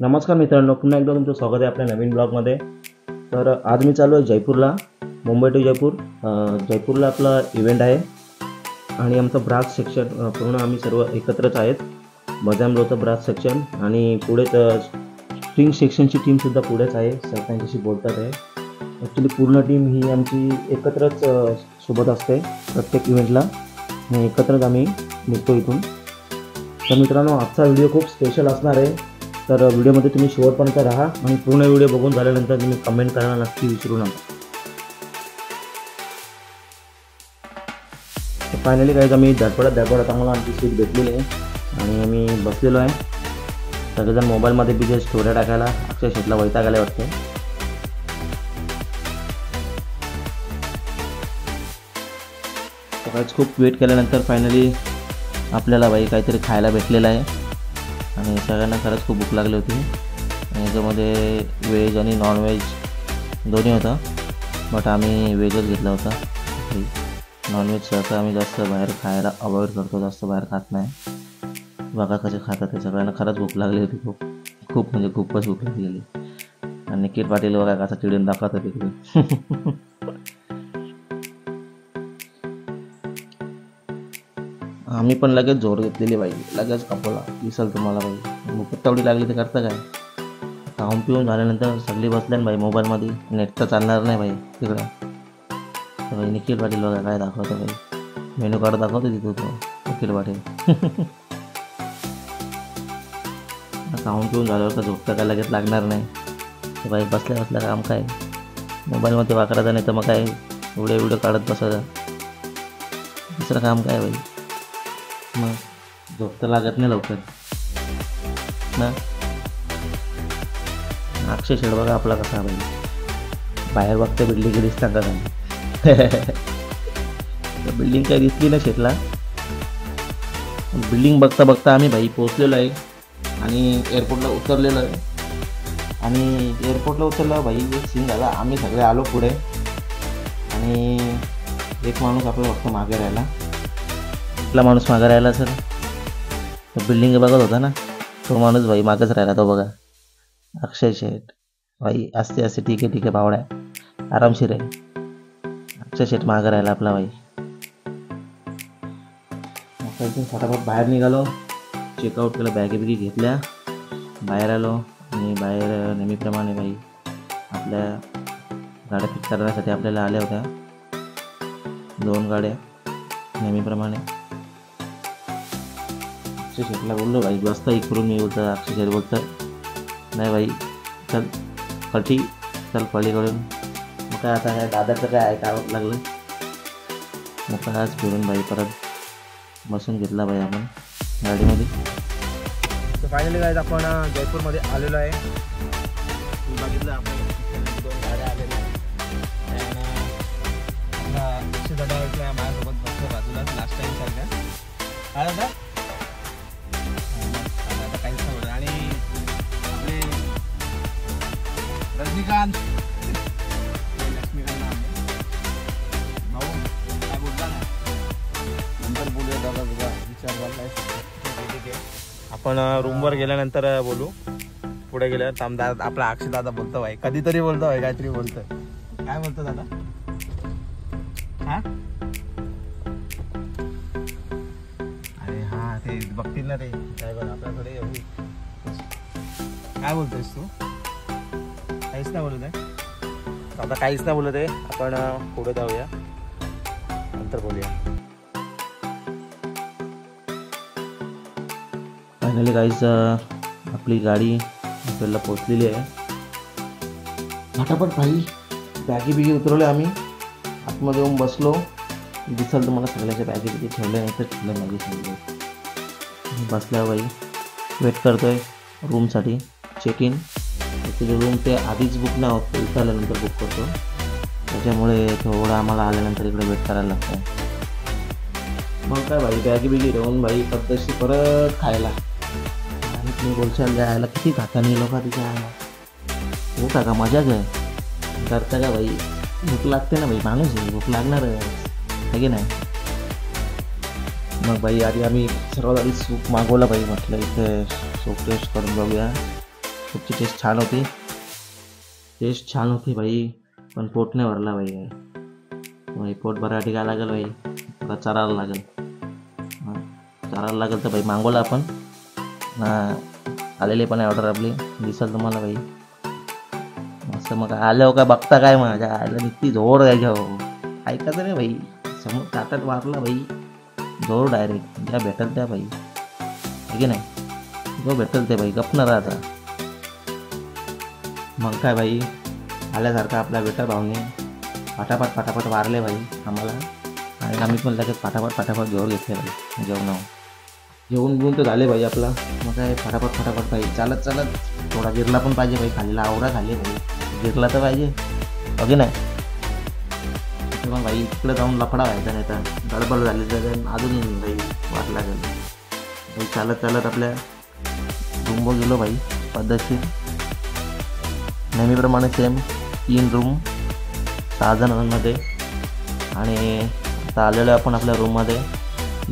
नमस्कार मित्रांनो, पुन्हा एकदा तुमचं स्वागत आहे आपल्या नवीन ब्लॉगमध्ये. तर आज मी चालू आहे जयपूरला, मुंबई टू जयपूर. जयपूरला आपला इव्हेंट आहे आणि आमचं ब्रास सेक्शन पूर्ण आम्ही सर्व एकत्रच आहेत. बजामलं होतं ब्रास सेक्शन आणि पुढेच स्ट्रिंग सेक्शनची टीमसुद्धा पुढेच आहे. सर त्यांच्याशी बोलतात आहे. ॲक्च्युली पूर्ण टीम ही आमची एकत्रच सोबत असते प्रत्येक इव्हेंटला आणि एकत्रच आम्ही निघतो इथून. तर मित्रांनो, आजचा व्हिडिओ खूप स्पेशल असणार आहे. तर व्हिडिओमध्ये तुम्ही शेवटपर्यंत राहा आणि पूर्ण व्हिडिओ बघून झाल्यानंतर तुम्ही कमेंट करायला नक्की विसरू नका. तर फायनली काहीच आम्ही धडपडत आम्हाला आमची सीट भेटलेली आहे आणि आम्ही बसलेलो आहे. सगळेजण मोबाईलमध्ये बिझी, स्टोऱ्या टाकायला अक्षय शेटला वैताग आले वाटते. तर काहीच खूप वेट केल्यानंतर फायनली आपल्याला काहीतरी खायला भेटलेलं आहे आणि सगळ्यांना खरंच खूप भूक लागली होती. याच्यामध्ये व्हेज आणि नॉनव्हेज दोन्ही होतं, बट आम्ही व्हेजच घेतला होता. नॉनव्हेज सहसा आम्ही जास्त बाहेर खायला अवॉइड करतो, जास्त बाहेर खात नाही. बघा कसे खातात ते. सगळ्यांना खरंच भूक लागली होती, खूप म्हणजे खूपच भूक लागलेली. आणि निखिल पाटील बघा कसा चिडून दाखवत होते तिकडे. आम्ही पण लगेच जोर घेतलेली लगेच कापवला. दिसल तुम्हाला भूक तेवढी लागली तर करतं काय. खाऊन पिऊन झाल्यानंतर सगळी बसल्या मोबाईलमध्ये. नेट तर चालणार नाही तिकडं. तर निखिल पाटील बघा काय दाखवतो मेनू कार्ड दाखवतो तिथं तो निखिल पाटील. खाऊन पिऊन झाल्यावर तर झोप तर काय लगेच लागणार नाही. तर बसल्या काम काय मोबाईलमध्ये वाकरायचं, नाही तर मग काय व्हिडिओ काढत बसायचं. दुसरं काम काय मग झोप तर लागत नाही लवकर ना. अक्षय शेड बघा आपला कसा बाहेर बघते बिल्डिंग दिसतात का काय. बिल्डिंग काही दिसली ना शेटला. बिल्डिंग बघता बघता आम्ही पोहोचलेलो आहे आणि एअरपोर्टला उतरलेलो आहे. आणि एअरपोर्टला उतरला एक सीन झाला. आम्ही सगळे आलो पुढे आणि एक माणूस आपला फक्त मागे राहिला. आपला माणूस मागे राहिला सर. तो बिल्डिंग बघत होता ना, तो माणूस मागच राहिला. तो बघा अक्षय शेठ असते ठीक आहे बावड्या, आरामशीर आहे. अक्षय शेठ मागे राहिला आपला फटाफट बाहेर निघालो. चेकआउट केलं, बॅगी घेतल्या, बाहेर आलो. आणि बाहेर नेहमीप्रमाणे आपल्या गाड्या पिक करण्यासाठी आपल्याला आल्या होत्या 2 गाड्या नेहमीप्रमाणे. अक्षय शेठला बोललो बसता इकडून. मी बोलतं अक्षय शेठ बोलतं नाही चल कठी चल पलीकडून. मग काय आता काय दादाचं काय ऐकावं लागलं. मग काय आज फिरून परत बसून घेतला आपण गाडीमध्ये. तर फायनली काय आपण जयपूरमध्ये आलेलो आहे. बघितलं आपण 2 गाड्या आलेल्या अक्षय दादा माझ्यासोबत बसलं बाजूला लास्ट टाइम सारख्या. काय होता आता काहीच नव्हतं. आणि आपले रजनीकांत लक्ष्मीकांत भाऊ काय बोलता ना, नंतर बोलूया दादा. तुझा विचार झाला ठीक आहे. आपण रूमवर गेल्यानंतर बोलू. पुढे गेल्यावर थांब. आपला अक्षय दादा बोलतो कधीतरी बोलतो काहीतरी बोलतोय. काय बोलतो दादा? हा अरे हा ते बघतील ना ते काय बघ आपल्याकडे एवढी. काय बोलतोयस तू? काहीच नाही बोलत आहे दादा, काहीच नाही बोलत आहे. आपण पुढे जाऊया, नंतर बोलूया. फायनली काहीच आपली गाडी आपल्याला पोचलेली आहे. फटाफट बॅगी उतरवल्या आम्ही. आतमध्ये येऊन बसलो. दिसाल तुम्हाला सगळ्याच्या बॅगी ठेवल्या नाही तर ठेवल्या माझी सगळी. बसल्या वेट करतोय रूमसाठी. चेक इन ॲक्च्युली रूम ते आधीच बुक नाही होत, इथं आल्यानंतर बुक करतो. त्याच्यामुळे थोडं आम्हाला आल्यानंतर इकडे वेट करायला लागतं. मग काय बॅगी ठेवून पद्धतशी परत खायला. आणि तुम्ही बोलशाल जायला किती खाता नाही लोक तिथे आला. हो का मजाच आहे करता का भूक लागते ना माणूस आहे, भूक लागणार आहे की नाही. मग आधी आम्ही सर्वात आधी सूप मागवला म्हटलं इथे सूप टेस्ट करून बघूया. सूपची टेस्ट छान होती, टेस्ट छान होती भाई, पण पोट नाही भरला भाई. भाई पोट भरायसाठी काय लागेल भाई, आता चरायला लागेल. चरायला लागेल तर भाई मागवलं आपण. आलेली पण आहे ऑर्डर आपली, दिसेल तुम्हाला भाई. असं मग आल्यावर काय बघता काय, माझ्या आलं निघती जोर द्यायच्या हो. ऐकायचं रे भाई, समोर ताटात मारला भाई जोर डायरेक्ट, ज्या भेटल त्या भाई, आहे की नाही. जो भेटल ते भाई गपणार आता. मग काय भाई, आल्यासारखं आपल्या बेटा भाऊने फटाफट वारले भाई आम्हाला, आणि आम्ही पण लगेच फटाफट जोर घेतले भाई. जेवून बिवून तर झाले भाई आपला. मग काय फटाफट भाई चालत थोडा गिरला पण पाहिजे भाई, खालीला आवरा झाली भाई, गिरला तर पाहिजे, ओके नाही. मग भाई इकडे जाऊन लफडा व्हायचा, नाही तर गडबड झाली तर अजून भाई वाट लागेल भाई. चालत आपल्या रूमवर गेलो भाई, पद्धतशीर नेहमीप्रमाणे सेम 3 रूम 6 जणांमध्ये. आणि आता आलेलो आपण आपल्या रूममध्ये.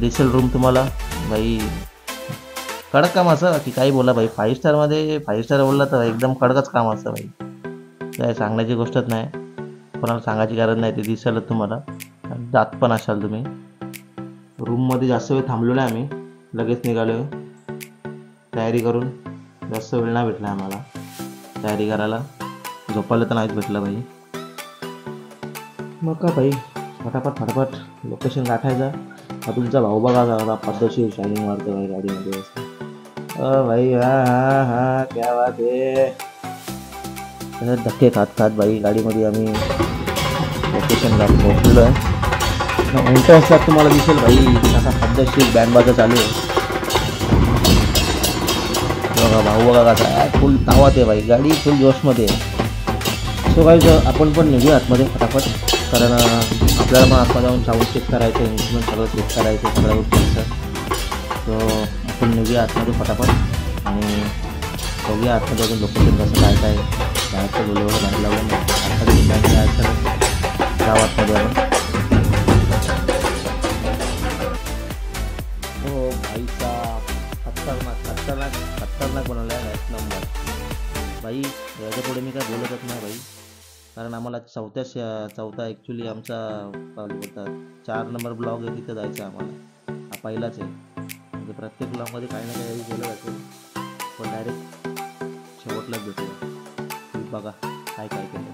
दिसेल रूम तुम्हाला भाई, कडक काम असं की काही बोला भाई. 5 स्टारमध्ये 5 स्टार बोलला तर एकदम कडकच काम असतं भाई, काय सांगण्याची गोष्टच नाही, कोणाला सांगायची गरज नाही. ते दिसेल तुम्हाला, जात पण असाल तुम्ही. रूममध्ये जास्त वेळ थांबलो नाही आम्ही, लगेच निघालो तयारी करून. जास्त वेळ नाही भेटला आम्हाला तयारी करायला, झोपायला तर नाहीच भेटलं भाई. मग का भाई फटाफट लोकेशन गाठायचा. तुमचा भाऊ बघा जरा पद्धतशीर शायनिंग मारतो भाई गाडीमध्ये असं. भाई हा क्या बात आहे. धक्के खात भाई गाडीमध्ये आम्ही लोकेशनला पोहोचलेलो आहे. एंट्रन्सला तुम्हाला दिसेल भाई असा पद्धतशीर बँड बाजा चालू आहे. बघा भाऊ बघा कसा फुल तावात आहे भाई, गाडी फुल जोशमध्ये आहे. सो भाई आपण पण निघूया आतमध्ये फटाफट, कारण आपल्याला पण आतमध्ये जाऊन साऊंड चेक करायचं, इन्स्ट्रुमेंट सगळं चेक करायचं, सगळ्या गोष्टींचं. सो आपण निघूया आतमध्ये फटाफट आणि बघूया आतमध्ये अजून लोकेशन कसं काय बाहेरचं बोलवलं बाहेर लावून गावातमध्ये आपण. हो भाईचा खतरनाक बनवला आहे 1 नंबर भाई. याच्या पुढे मी काय बोलतच नाही भाई, कारण आम्हाला चौथा ॲक्च्युली आमचा बोलतात 4 नंबर ब्लॉग आहे, तिथं जायचं आहे आम्हाला. हा पहिलाच आहे, म्हणजे प्रत्येक ब्लॉगमध्ये काही ना काही गेलं जातं, पण डायरेक्ट शेवटलाच भेटूया. बघा काय केलं.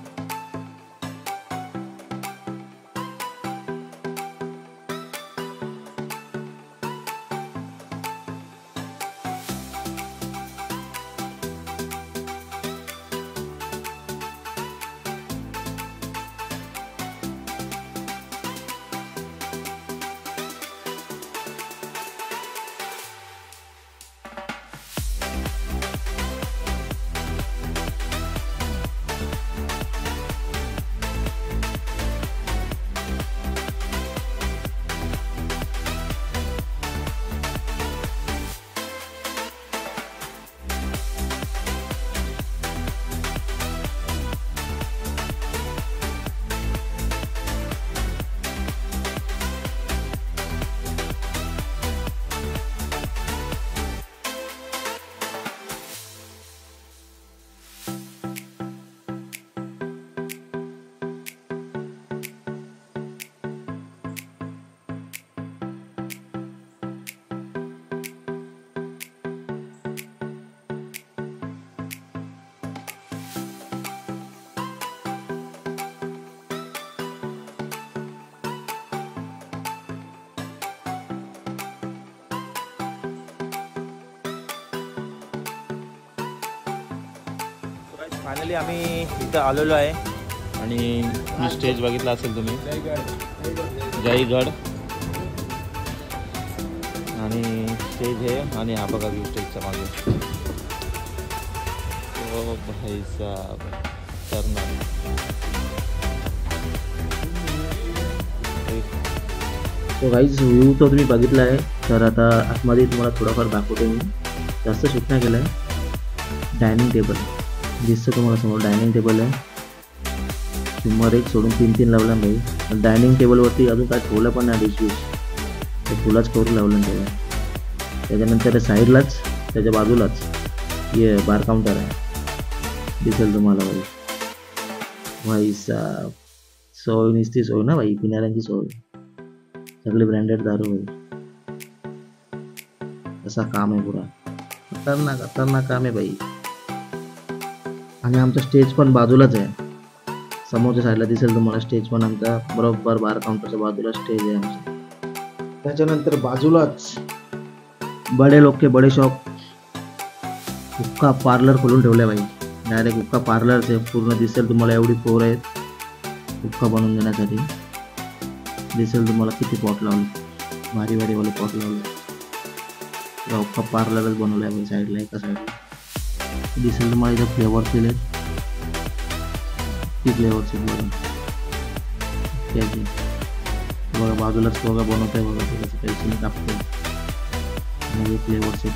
फायनली आम्ही इथं आलेलो आहे आणि ही स्टेज बघितला असेल तुम्ही, जयगड. आणि स्टेज आहे आणि हा बघा व्ह्यू स्टेजच्या मागे. ओ भाई साहब तो गाईज व्ह्यू तो तुम्ही बघितला आहे. तर आता आतमध्ये तुम्हाला थोडाफार दाखवतो मी, जास्त शूट नाही केलं आहे. डायनिंग टेबल दिसतं तुम्हाला समोर, डायनिंग टेबल आहे. समोर एक सोडून 3 लावला भाई. डायनिंग टेबलवरती अजून काय ठेवलं पण नाही डिश, तर फुलाच करून लावलं त्याला. त्याच्यानंतर साईडलाच त्याच्या बाजूलाच हे बार काउंटर आहे. दिसेल तुम्हाला भाई. भाई साहब, सोय नुसती सोय ना भाई, पिणाऱ्यांची सोय, सगळे ब्रँडेड दारू भाई. असा काम आहे पुरा, खतरनाक खतरनाक काम आहे भाई. आणि आमचा स्टेज पण बाजूलाच आहे, समोरच्या साईडला दिसेल तुम्हाला स्टेज पण आमचा, बरोबर बार काउंटरच्या बाजूला स्टेज आहे आमचा. त्याच्यानंतर बाजूलाच बडे लोक के बडे शॉप, हुक्का पार्लर खोलून ठेवले भाई. डायरेक्ट हुक्का पार्लरचे पूर्ण दिसेल तुम्हाला, एवढी फ्लोर आहेत हुक्का बनवून देण्यासाठी. दिसेल तुम्हाला किती पॉट लावले, भारी भारी वाले पॉट लावले. हुक्का पार्लरच बनवलं आहे भाई साईडला, एका साईडला दिसेल तुम्हाला. इथं फ्लेवर केले, ती फ्लेवरचे त्याची बघा, बाजूलाच बघा बनवत आहे बघा, त्याचं पैसे कापते म्हणजे फ्लेवरचे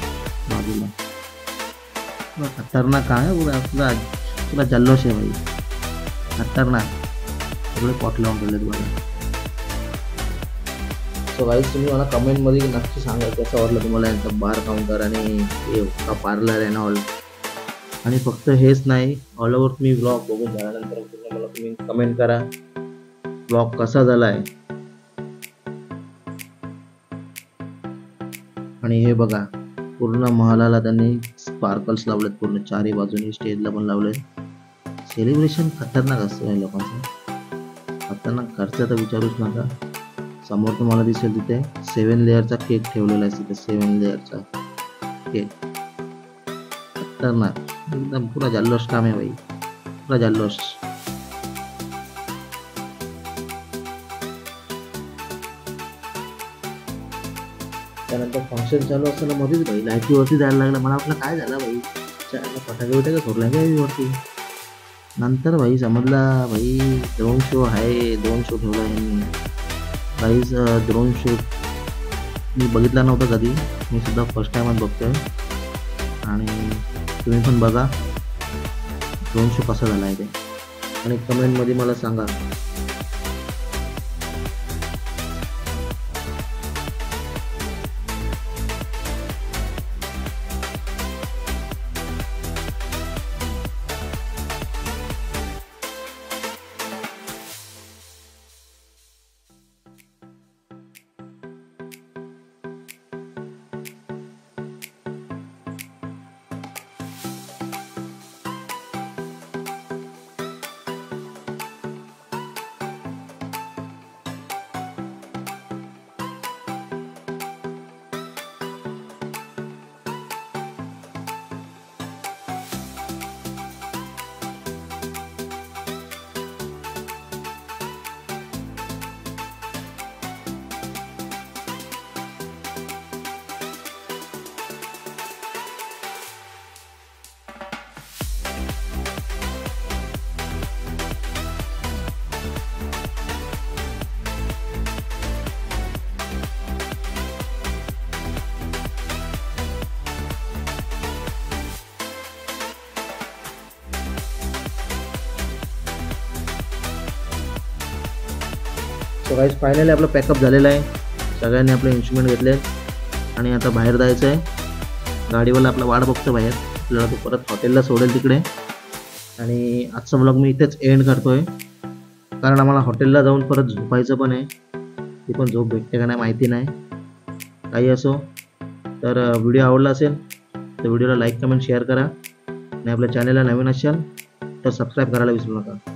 बाजूला. खतरनाक काय आहे पुरा, तुला तुला जल्लोष आहे भाई, खतरनाक. सगळे पॉट लावून ठेवलेत बघा. सो गाईज, तुम्ही मला कमेंटमध्ये नक्की सांगा कसं वाटलं तुम्हाला यांचा बार काउंटर आणि हे हुक्का पार्लर आहे ना ऑल. आणि फक्त हेच नाही, ऑल ओव्हर तुम्ही ब्लॉग बघून झाल्यानंतर मला तुम्ही कमेंट करा ब्लॉग कसा झाला आहे. आणि हे बघा, पूर्ण महालाला त्यांनी स्पार्कल्स लावलेत, पूर्ण चारही बाजूनी स्टेजला पण लावलेत. सेलिब्रेशन खतरनाक असतं या लोकांचं, खतरनाक. खर्च तर विचारूच नका. समोर तुम्हाला दिसेल तिथे 7 लेअरचा केक ठेवलेला आहे, तिथे 7 लेअरचा केक. खतरनाक एकदम, पुरा जल्लोष काम आहे भाई, पुरा जल्लोष. त्यानंतर फंक्शन चालू असताना मध्येच भाई लाईटीवरती जायला लागलं. मला वाटलं काय झालं भाई, फटाके बिटाके सोडला काय वरती. नंतर भाई समजला भाई ड्रोन शो आहे, ड्रोन शो ठेवला आहे गाईज. ड्रोन शो मी बघितला नव्हता कधी, मी सुद्धा फर्स्ट टाइमच बघतोय. आणि तुम्ही पण बघा ड्रोन शो कसा झाला आहे ते, आणि कमेंटमध्ये मला सांगा. सो गाईज, फायनली आपलं पॅकअप झालेलं आहे. सगळ्यांनी आपले इन्स्ट्रुमेंट घेतले आणि आता बाहेर जायचं आहे. गाडीवाला आपला वाट बघतो बाहेर, आपल्याला तो परत हॉटेलला सोडेल तिकडे. आणि आजचा व्लॉग मी इथेच एंड करतोय, कारण आम्हाला हॉटेलला जाऊन परत झोपायचं पण आहे. ती पण झोप भेटते का नाही माहिती नाही. काही असो, तर व्हिडिओ आवडला असेल तर व्हिडिओला लाईक कमेंट शेअर करा. आणि आपल्या चॅनलला नवीन असाल तर सबस्क्राईब करायला विसरू नका.